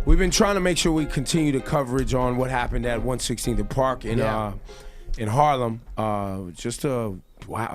We've been trying to make sure we continue the coverage on what happened at 116th Park in Harlem. Wow,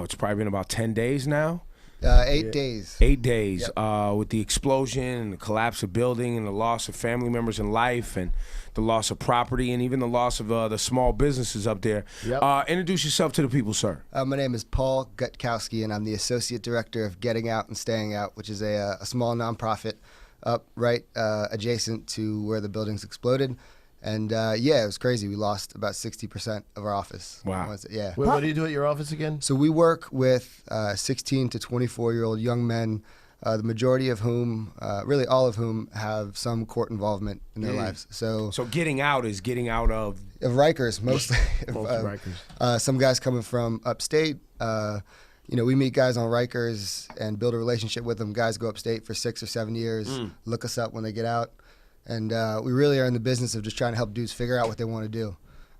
it's probably been about 10 days now. 8 days. 8 days with the explosion and the collapse of building and the loss of family members in life and the loss of property and even the loss of the small businesses up there. Introduce yourself to the people, sir. My name is Paul Gutkowski, and I'm the Associate Director of Getting Out and Staying Out, which is a small nonprofit up right adjacent to where the buildings exploded. And it was crazy. We lost about 60% of our office. Wow. What do you do at your office again? So we work with 16 to 24-year-old young men, the majority of whom, really all of whom, have some court involvement in their lives. So getting out is getting out of Rikers, mostly. Rikers. Some guys coming from upstate. We meet guys on Rikers and build a relationship with them. Guys go upstate for 6 or 7 years, look us up when they get out. And we really are in the business of just trying to help dudes figure out what they want to do.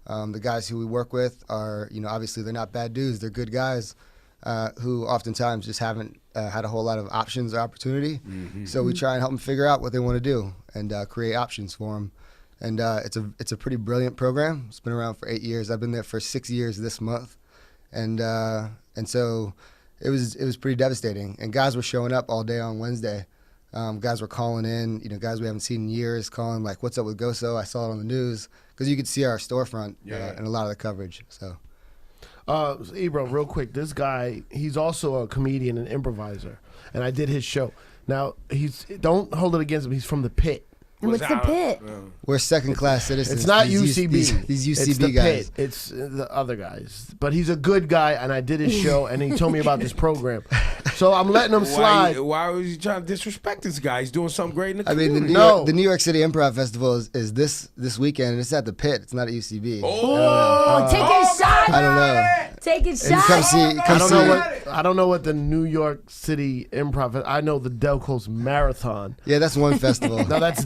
The guys who we work with are, obviously they're not bad dudes. They're good guys who oftentimes just haven't had a whole lot of options or opportunity. So we try and help them figure out what they want to do and create options for them. And it's a pretty brilliant program. It's been around for 8 years. I've been there for 6 years this month. And so it was pretty devastating. And guys were showing up all day on Wednesday. Guys were calling in, guys we haven't seen in years, calling like, "What's up with G.O.S.O? I saw it on the news," because you could see our storefront and a lot of the coverage. So, Ebro, real quick, this guy, he's also a comedian and improviser, and I did his show. Now don't hold it against him. He's from the Pit. What's the Pit? We're second-class citizens. It's not UCB. These UCB it's the guys. Pit. It's the other guys. But he's a good guy, and I did his show, and he told me about this program. So I'm letting him slide. Why was he trying to disrespect this guy? He's doing something great in the community. I mean, the New York City Improv Festival is this weekend, and it's at the Pit. It's not at UCB. Take a shot. I don't know. Take a shot. Come see. I don't know what the New York City Improv. I know the Delco's Marathon. Yeah, that's one festival. No, that's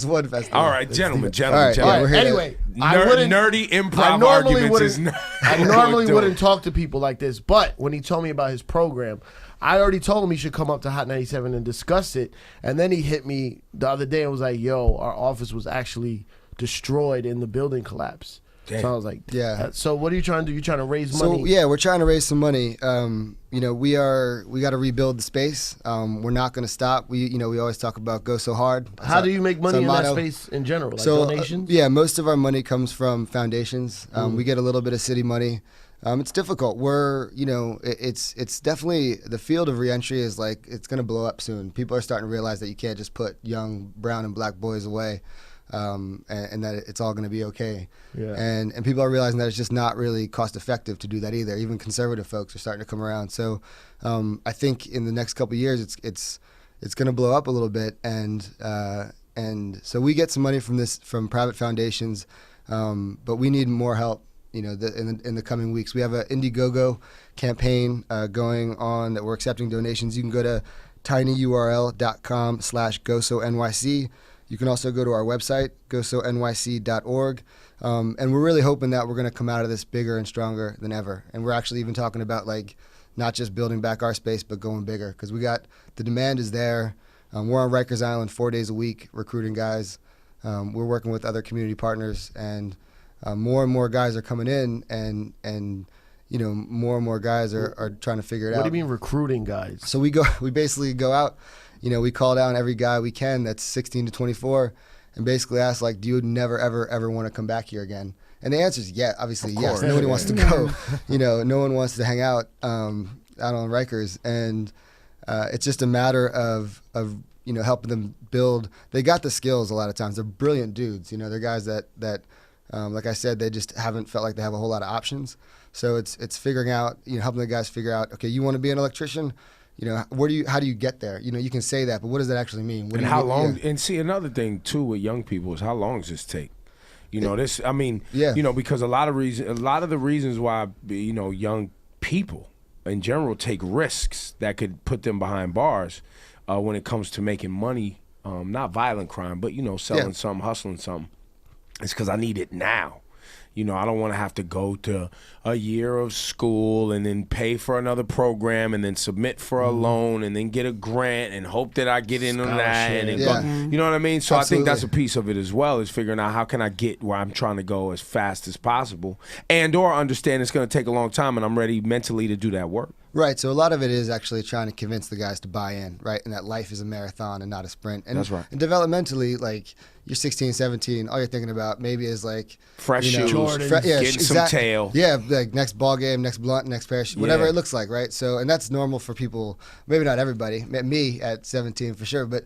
one festival. All right, gentlemen. All right, anyway, nerdy improv arguments. I normally wouldn't talk to people like this, but when he told me about his program, I already told him he should come up to Hot 97 and discuss it. And then he hit me the other day and was like, "Yo, our office was actually destroyed in the building collapse." Damn. So I was like, "Yeah." So what are you trying to do? You trying to raise money? So we're trying to raise some money. We got to rebuild the space. We're not going to stop. We always talk about go so hard. How do you make money in that space in general? Like donations? Most of our money comes from foundations. We get a little bit of city money. It's difficult. It's definitely, the field of reentry is like, it's going to blow up soon. People are starting to realize that you can't just put young brown and black boys away, and that it's all going to be okay. Yeah. And people are realizing that it's just not really cost effective to do that either. Even conservative folks are starting to come around. So I think in the next couple of years, it's going to blow up a little bit. And so we get some money from private foundations, but we need more help. In the coming weeks. We have an Indiegogo campaign going on that we're accepting donations. You can go to tinyurl.com/GoSoNYC. You can also go to our website, gosonyc.org. And we're really hoping that we're going to come out of this bigger and stronger than ever. And we're actually even talking about not just building back our space, but going bigger, because the demand is there. We're on Rikers Island 4 days a week recruiting guys. We're working with other community partners, and more and more guys are coming in, and more and more guys are trying to figure it out. What do you mean recruiting guys? So we basically go out, we call down every guy we can that's 16 to 24, and basically ask, do you never ever want to come back here again? And the answer is obviously yes. Nobody wants to go. No one wants to hang out on Rikers, and it's just a matter of helping them build. They got the skills a lot of times. They're brilliant dudes. They're guys that like I said, they just haven't felt like they have a whole lot of options. So it's figuring out, helping the guys figure out, okay, you want to be an electrician? How do you get there? You can say that, but what does that actually mean? And how long? And see, another thing too with young people is how long does this take? Because a lot of the reasons why young people in general take risks that could put them behind bars when it comes to making money, not violent crime, but selling something, hustling something. It's because I need it now. You know, I don't want to have to go to a year of school and then pay for another program and then submit for a loan and then get a grant and hope that I get in on that. And then go, you know what I mean? So I think that's a piece of it as well, is figuring out how can I get where I'm trying to go as fast as possible, and or understand it's going to take a long time and I'm ready mentally to do that work. Right. So a lot of it is actually trying to convince the guys to buy in, right? And that life is a marathon and not a sprint. And, that's right. And developmentally, like, you're 16, 17, all you're thinking about maybe is like fresh shoes, getting some tail. Yeah, like next ball game, next blunt, next pair of shoes, whatever it looks like, right? So, and that's normal for people, maybe not everybody, me at 17 for sure, but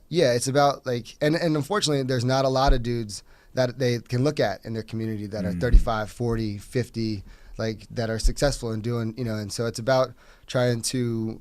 it's about like, and unfortunately there's not a lot of dudes that they can look at in their community that are 35, 40, 50, like that are successful in doing, you know, and so it's about trying to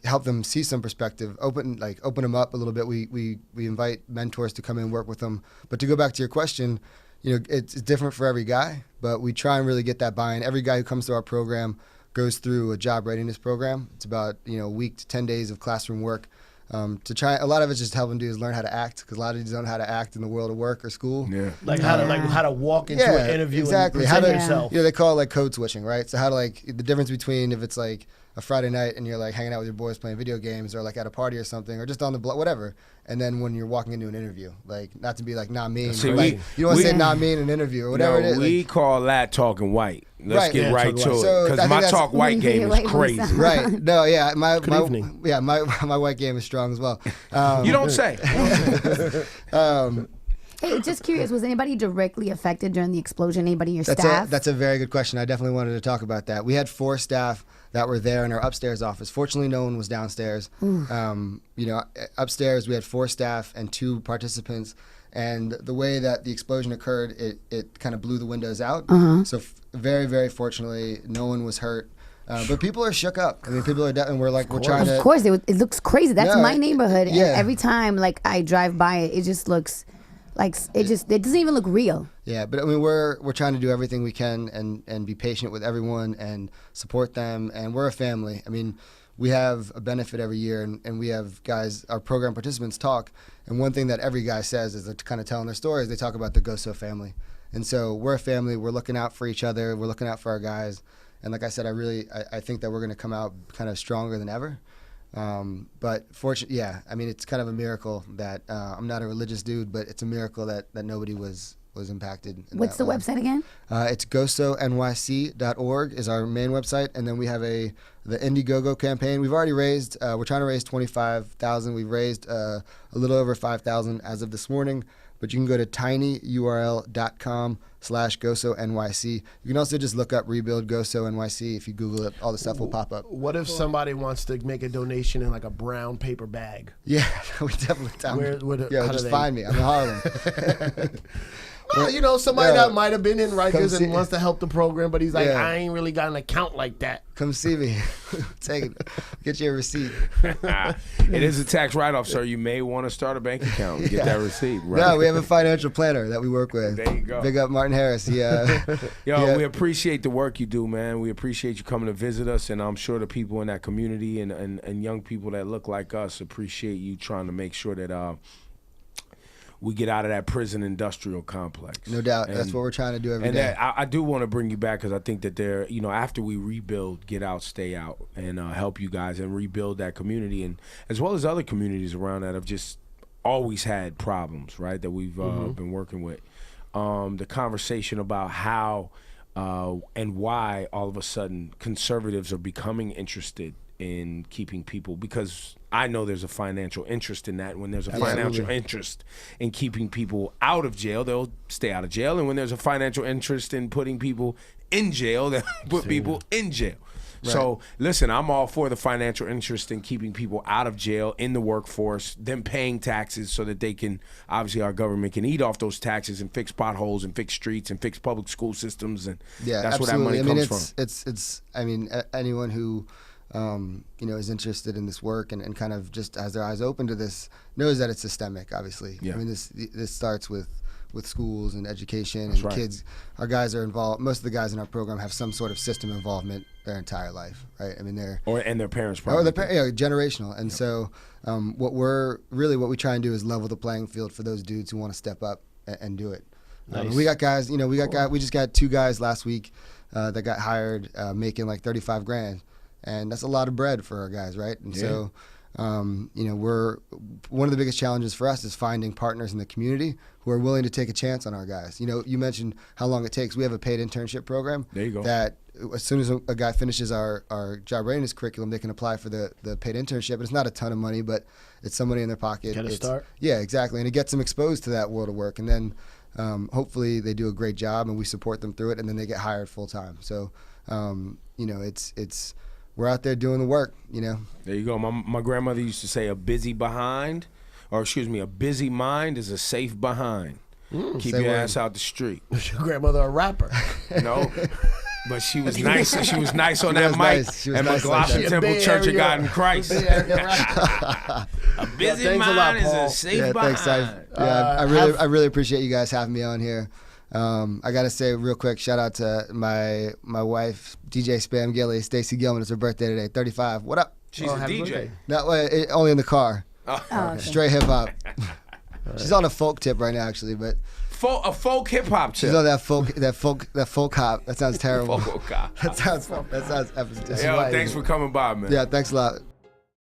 help them see some perspective, open them up a little bit. We invite mentors to come in and work with them. But to go back to your question, you know, it's different for every guy, but we try and really get that buy-in. Every guy who comes to our program goes through a job readiness program. It's about, you know, a week to 10 days of classroom work. To try, a lot of it's just helping dudes learn how to act, because a lot of dudes don't know how to act in the world of work or school. Yeah, how to walk into an interview exactly. and present yourself. You know, they call it like code switching, right? So how to, like, the difference between if it's like a Friday night and you're like hanging out with your boys playing video games, or like at a party or something, or just on the block, whatever. And then when you're walking into an interview, like, not to be like not mean, See, like, you don't want to say not mean in an interview or whatever it is. We like, call that talking white. Let's get right to so it, because my talk white game is crazy. Right? No, yeah, my my white game is strong as well. You don't say. Hey, just curious, was anybody directly affected during the explosion? Anybody in your staff? That's a very good question. I definitely wanted to talk about that. We had 4 staff that were there in our upstairs office. Fortunately, no one was downstairs. You know, upstairs we had 4 staff and 2 participants. And the way that the explosion occurred, it kind of blew the windows out. So very, very fortunately, no one was hurt. But people are shook up. I mean, people are, and we're trying to. Of course, it looks crazy. That's my neighborhood. And every time, like, I drive by it, it just looks like it doesn't even look real. Yeah, but I mean, we're trying to do everything we can and be patient with everyone and support them. And we're a family. I mean, we have a benefit every year, and we have guys, our program participants talk. And one thing that every guy says is, they're kind of telling their stories, they talk about the G.O.S.O family. And so we're a family. We're looking out for each other. We're looking out for our guys. And like I said, I think that we're going to come out kind of stronger than ever. But fortunately, I mean, it's kind of a miracle that I'm not a religious dude, but it's a miracle that nobody was impacted. What's the website again? It's GoSoNYC.org is our main website, and then we have the Indiegogo campaign. We've already raised. We're trying to raise $25,000. We've raised a little over $5,000 as of this morning. But you can go to tinyurl.com/GoSoNYC. You can also just look up Rebuild G.O.S.O NYC. If you Google it, all the stuff will pop up. What if somebody wants to make a donation in like a brown paper bag? Yeah, we definitely. Just find me. I'm in Harlem. Well, you know, somebody that might have been in Rikers and wants to help the program, but he's like, I ain't really got an account like that. Come see me. Take it. Get your receipt. It is a tax write-off, sir. You may want to start a bank account and get that receipt. Right? No, we have a financial planner that we work with. There you go. Big up Martin Harris. We appreciate the work you do, man. We appreciate you coming to visit us, and I'm sure the people in that community and young people that look like us appreciate you trying to make sure that we get out of that prison industrial complex. No doubt. That's what we're trying to do every day. I do want to bring you back, because I think that after we rebuild, get out, stay out, and help you guys and rebuild that community, and as well as other communities around that have just always had problems, right, that we've been working with. The conversation about how and why all of a sudden conservatives are becoming interested in keeping people, because I know there's a financial interest in that. When there's a financial interest in keeping people out of jail, they'll stay out of jail. And when there's a financial interest in putting people in jail, they'll put people in jail. Right. So listen, I'm all for the financial interest in keeping people out of jail, in the workforce, them paying taxes so that they can, obviously our government can eat off those taxes and fix potholes and fix streets and fix public school systems. And that's where that money comes from. I mean, anyone who is interested in this work and kind of just has their eyes open to this knows that it's systemic, obviously. I mean, this starts with schools and education and kids. Our guys are involved. Most of the guys in our program have some sort of system involvement their entire life, right? I mean, their parents probably. Generational. And so what we try and do is level the playing field for those dudes who want to step up and do it. Nice. We got guys, we just got 2 guys last week that got hired making like 35 grand, and that's a lot of bread for our guys, right? And so, we're one of the biggest challenges for us is finding partners in the community who are willing to take a chance on our guys. You mentioned how long it takes. We have a paid internship program. There you go. That as soon as a guy finishes our job readiness curriculum, they can apply for the paid internship. It's not a ton of money, but it's some money in their pocket. Get a start. Yeah, exactly, and it gets them exposed to that world of work, and then. Hopefully they do a great job and we support them through it, and then they get hired full time. So, it's we're out there doing the work. There you go. My grandmother used to say, a busy mind is a safe behind. Keep your ass out the street. Was your grandmother a rapper? No. But she was nice. She was nice on that mic at McLaughlin Temple Church of God in Christ. A busy mind is a safe behind. Thanks, I really appreciate you guys having me on here. I gotta say real quick, shout out to my wife, DJ Spam Gilly, Stacy Gilman. It's her birthday today, 35. What up? She's a DJ. No, only in the car. Okay. Straight hip hop. She's on a folk tip right now, actually, but. A folk hip hop tip. She's on that folk hop. That sounds terrible. Folk hop. That sounds epic. Yo, thanks for coming by, man. Yeah, thanks a lot.